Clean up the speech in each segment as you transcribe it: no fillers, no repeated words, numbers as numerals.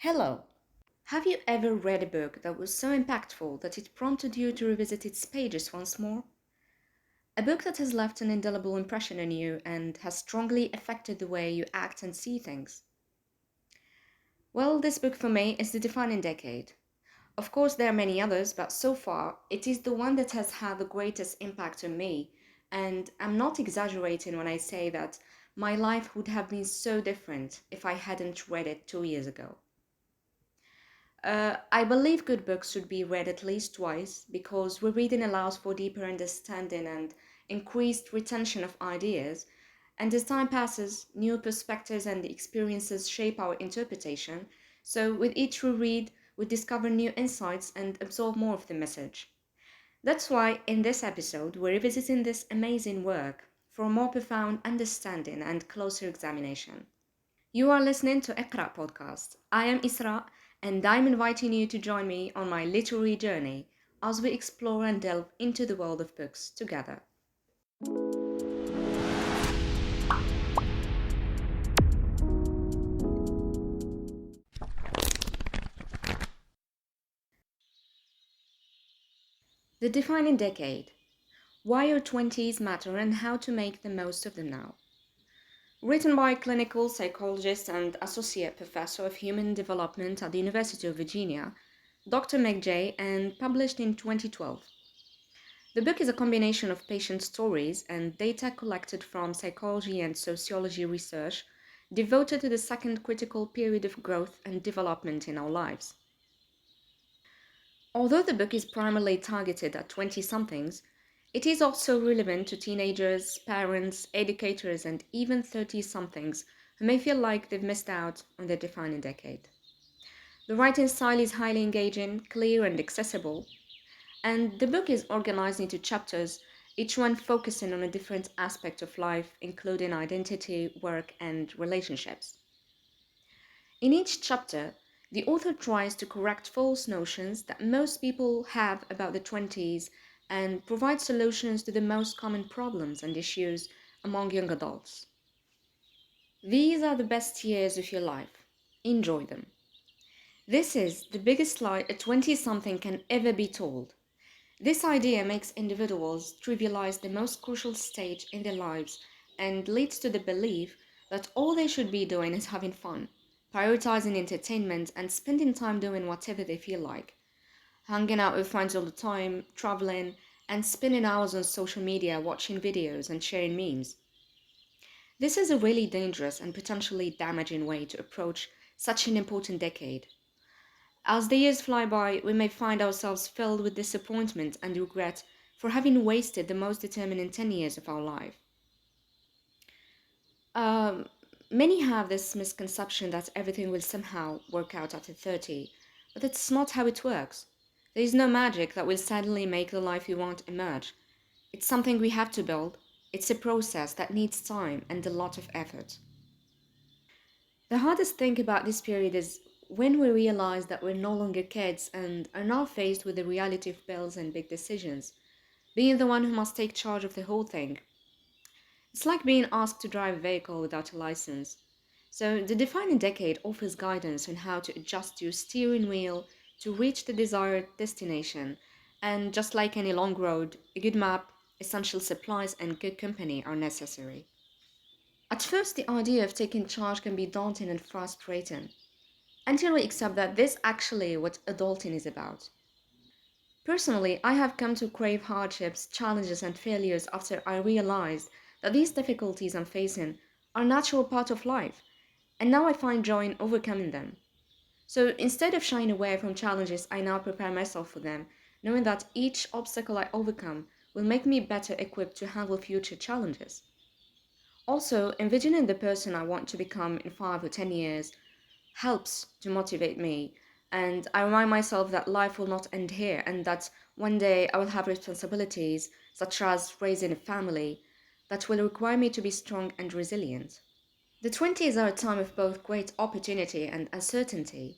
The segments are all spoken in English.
Hello! Have you ever read a book that was so impactful that it prompted you to revisit its pages once more? A book that has left an indelible impression on you and has strongly affected the way you act and see things? Well, this book for me is The Defining Decade. Of course, there are many others, but so far, it is the one that has had the greatest impact on me, and I'm not exaggerating when I say that my life would have been so different if I hadn't read it 2 years ago. I believe good books should be read at least twice because rereading allows for deeper understanding and increased retention of ideas. And as time passes, new perspectives and experiences shape our interpretation. So, with each reread, we discover new insights and absorb more of the message. That's why, in this episode, we're revisiting this amazing work for a more profound understanding and closer examination. You are listening to Iqra podcast. I am Isra and I'm inviting you to join me on my literary journey as we explore and delve into the world of books together. The Defining Decade. Why Your Twenties Matter and How to Make the Most of Them Now. Written by clinical psychologist and associate professor of human development at the University of Virginia, Dr. Meg Jay, and published in 2012. The book is a combination of patient stories and data collected from psychology and sociology research devoted to the second critical period of growth and development in our lives. Although the book is primarily targeted at 20-somethings, it is also relevant to teenagers, parents, educators, and even 30-somethings who may feel like they've missed out on their defining decade. The writing style is highly engaging, clear, and accessible, and the book is organized into chapters, each one focusing on a different aspect of life, including identity, work, and relationships. In each chapter, the author tries to correct false notions that most people have about the 20s and provide solutions to the most common problems and issues among young adults. These are the best years of your life. Enjoy them. This is the biggest lie a 20-something can ever be told. This idea makes individuals trivialize the most crucial stage in their lives and leads to the belief that all they should be doing is having fun, prioritizing entertainment, and spending time doing whatever they feel like, hanging out with friends all the time, traveling, and spending hours on social media watching videos and sharing memes. This is a really dangerous and potentially damaging way to approach such an important decade. As the years fly by, we may find ourselves filled with disappointment and regret for having wasted the most determining 10 years of our life. Um, Many have this misconception that everything will somehow work out after 30, but that's not how it works. There is no magic that will suddenly make the life we want emerge. It's something we have to build. It's a process that needs time and a lot of effort. The hardest thing about this period is when we realize that we're no longer kids and are now faced with the reality of bills and big decisions, being the one who must take charge of the whole thing. It's like being asked to drive a vehicle without a license. So, the defining decade offers guidance on how to adjust your steering wheel to reach the desired destination. And just like any long road, a good map, essential supplies, and good company are necessary. At first, the idea of taking charge can be daunting and frustrating, until we accept that this actually what adulting is about. Personally, I have come to crave hardships, challenges, and failures after I realized that these difficulties I'm facing are a natural part of life, and now I find joy in overcoming them. So instead of shying away from challenges, I now prepare myself for them, knowing that each obstacle I overcome will make me better equipped to handle future challenges. Also, envisioning the person I want to become in 5 or 10 years helps to motivate me. And I remind myself that life will not end here and that one day I will have responsibilities, such as raising a family, that will require me to be strong and resilient. The 20s are a time of both great opportunity and uncertainty.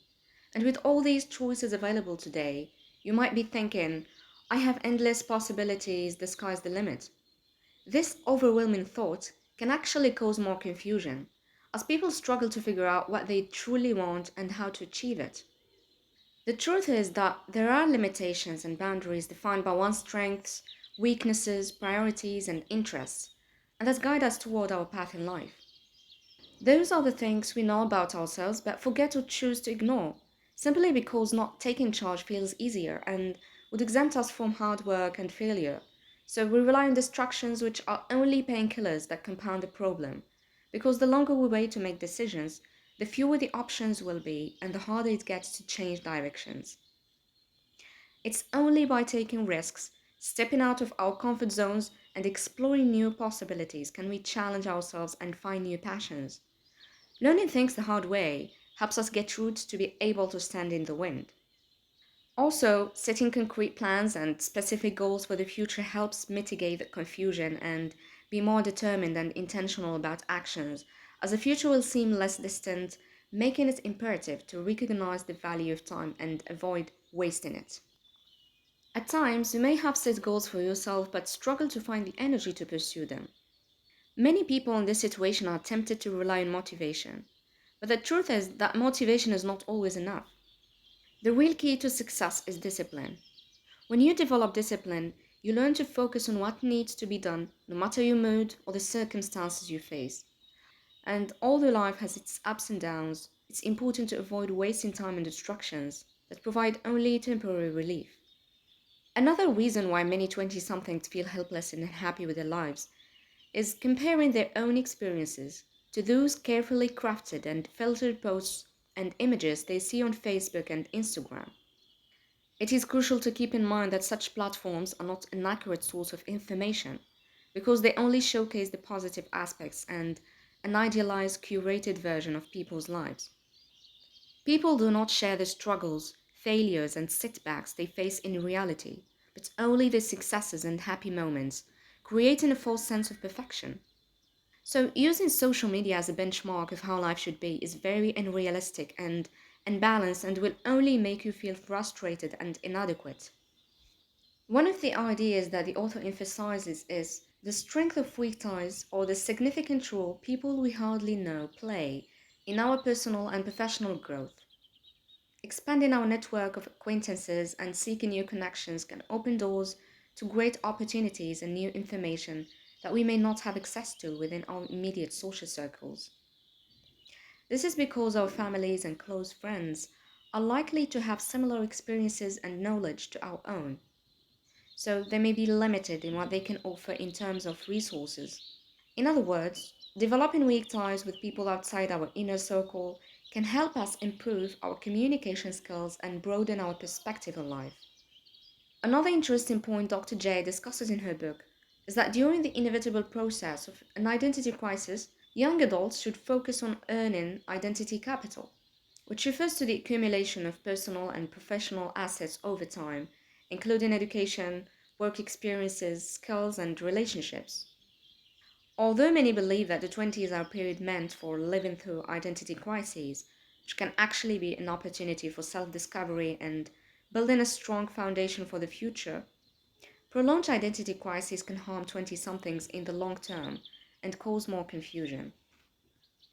And with all these choices available today, you might be thinking, I have endless possibilities, the sky's the limit. This overwhelming thought can actually cause more confusion. as people struggle to figure out what they truly want and how to achieve it. The truth is that there are limitations and boundaries defined by one's strengths, weaknesses, priorities, and interests, and that guide us toward our path in life. Those are the things we know about ourselves but forget or choose to ignore, simply because not taking charge feels easier and would exempt us from hard work and failure. So we rely on distractions which are only painkillers that compound the problem. Because the longer we wait to make decisions, the fewer the options will be and the harder it gets to change directions. It's only by taking risks, stepping out of our comfort zones, and exploring new possibilities can we challenge ourselves and find new passions. Learning things the hard way helps us get roots to be able to stand in the wind. Also, setting concrete plans and specific goals for the future helps mitigate the confusion and be more determined and intentional about actions, as the future will seem less distant, making it imperative to recognize the value of time and avoid wasting it. At times, you may have set goals for yourself but struggle to find the energy to pursue them. Many people in this situation are tempted to rely on motivation, but the truth is that motivation is not always enough. The real key to success is discipline. When you develop discipline, you learn to focus on what needs to be done, no matter your mood or the circumstances you face. And although life has its ups and downs, it's important to avoid wasting time on distractions that provide only temporary relief. Another reason why many 20 somethings feel helpless and unhappy with their lives is comparing their own experiences to those carefully crafted and filtered posts and images they see on Facebook and Instagram. It is crucial to keep in mind that such platforms are not an accurate source of information because they only showcase the positive aspects and an idealized, curated version of people's lives. People do not share the struggles, failures, and setbacks they face in reality, but only the successes and happy moments, creating a false sense of perfection. So, using social media as a benchmark of how life should be is very unrealistic and unbalanced and will only make you feel frustrated and inadequate. One of the ideas that the author emphasizes is the strength of weak ties or the significant role people we hardly know play in our personal and professional growth. Expanding our network of acquaintances and seeking new connections can open doors to great opportunities and new information that we may not have access to within our immediate social circles. This is because our families and close friends are likely to have similar experiences and knowledge to our own, so they may be limited in what they can offer in terms of resources. In other words, developing weak ties with people outside our inner circle can help us improve our communication skills and broaden our perspective on life. Another interesting point Dr. Jay discusses in her book is that during the inevitable process of an identity crisis, young adults should focus on earning identity capital, which refers to the accumulation of personal and professional assets over time, including education, work experiences, skills, and relationships. Although many believe that the 20s are a period meant for living through identity crises, which can actually be an opportunity for self discovery and building a strong foundation for the future, prolonged identity crises can harm 20 somethings in the long term and cause more confusion.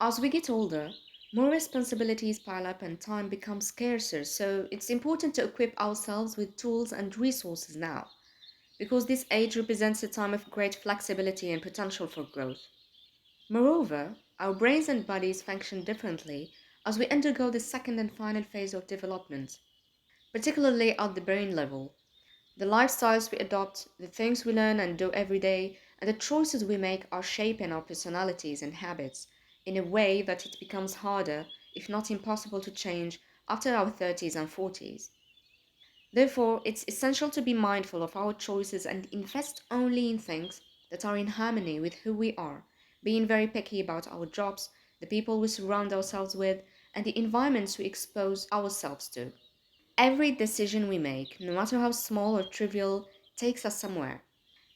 As we get older, more responsibilities pile up and time becomes scarcer, so it's important to equip ourselves with tools and resources now, because this age represents a time of great flexibility and potential for growth. Moreover, our brains and bodies function differently as we undergo the second and final phase of development, particularly at the brain level. The lifestyles we adopt, the things we learn and do every day, and the choices we make are shaping our personalities and habits in a way that it becomes harder, if not impossible, to change after our 30s and 40s. Therefore, it's essential to be mindful of our choices and invest only in things that are in harmony with who we are, being very picky about our jobs, the people we surround ourselves with, and the environments we expose ourselves to. Every decision we make, no matter how small or trivial, takes us somewhere.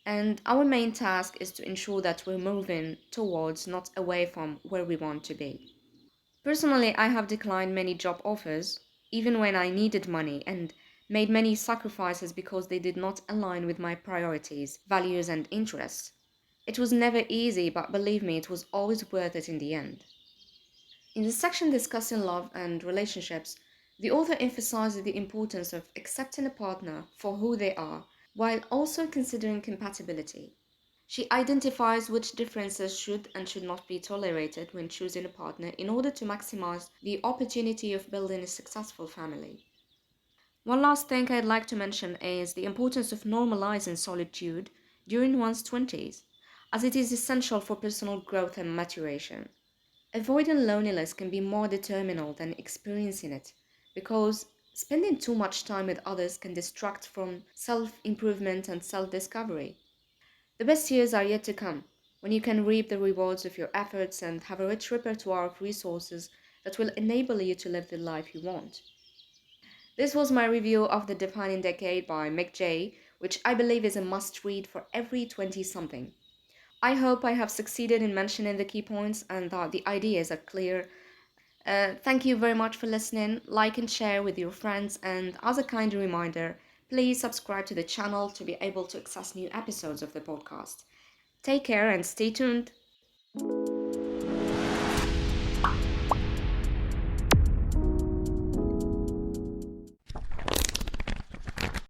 And our main task is to ensure that we're moving towards, not away from, where we want to be. Personally, I have declined many job offers, even when I needed money, and made many sacrifices because they did not align with my priorities, values, and interests. It was never easy, but believe me, it was always worth it in the end. In the section discussing love and relationships, the author emphasizes the importance of accepting a partner for who they are while also considering compatibility. She identifies which differences should and should not be tolerated when choosing a partner in order to maximize the opportunity of building a successful family. One last thing I'd like to mention is the importance of normalizing solitude during one's 20s, as it is essential for personal growth and maturation. Avoiding loneliness can be more determinal than experiencing it, because spending too much time with others can distract from self improvement and self discovery. The best years are yet to come, when you can reap the rewards of your efforts and have a rich repertoire of resources that will enable you to live the life you want. This was my review of The Defining Decade by Meg Jay, which I believe is a must read for every 20 something. I hope I have succeeded in mentioning the key points and that the ideas are clear. Thank you very much for listening. Like and share with your friends, and as a kind reminder, please subscribe to the channel to be able to access new episodes of the podcast. Take care and stay tuned.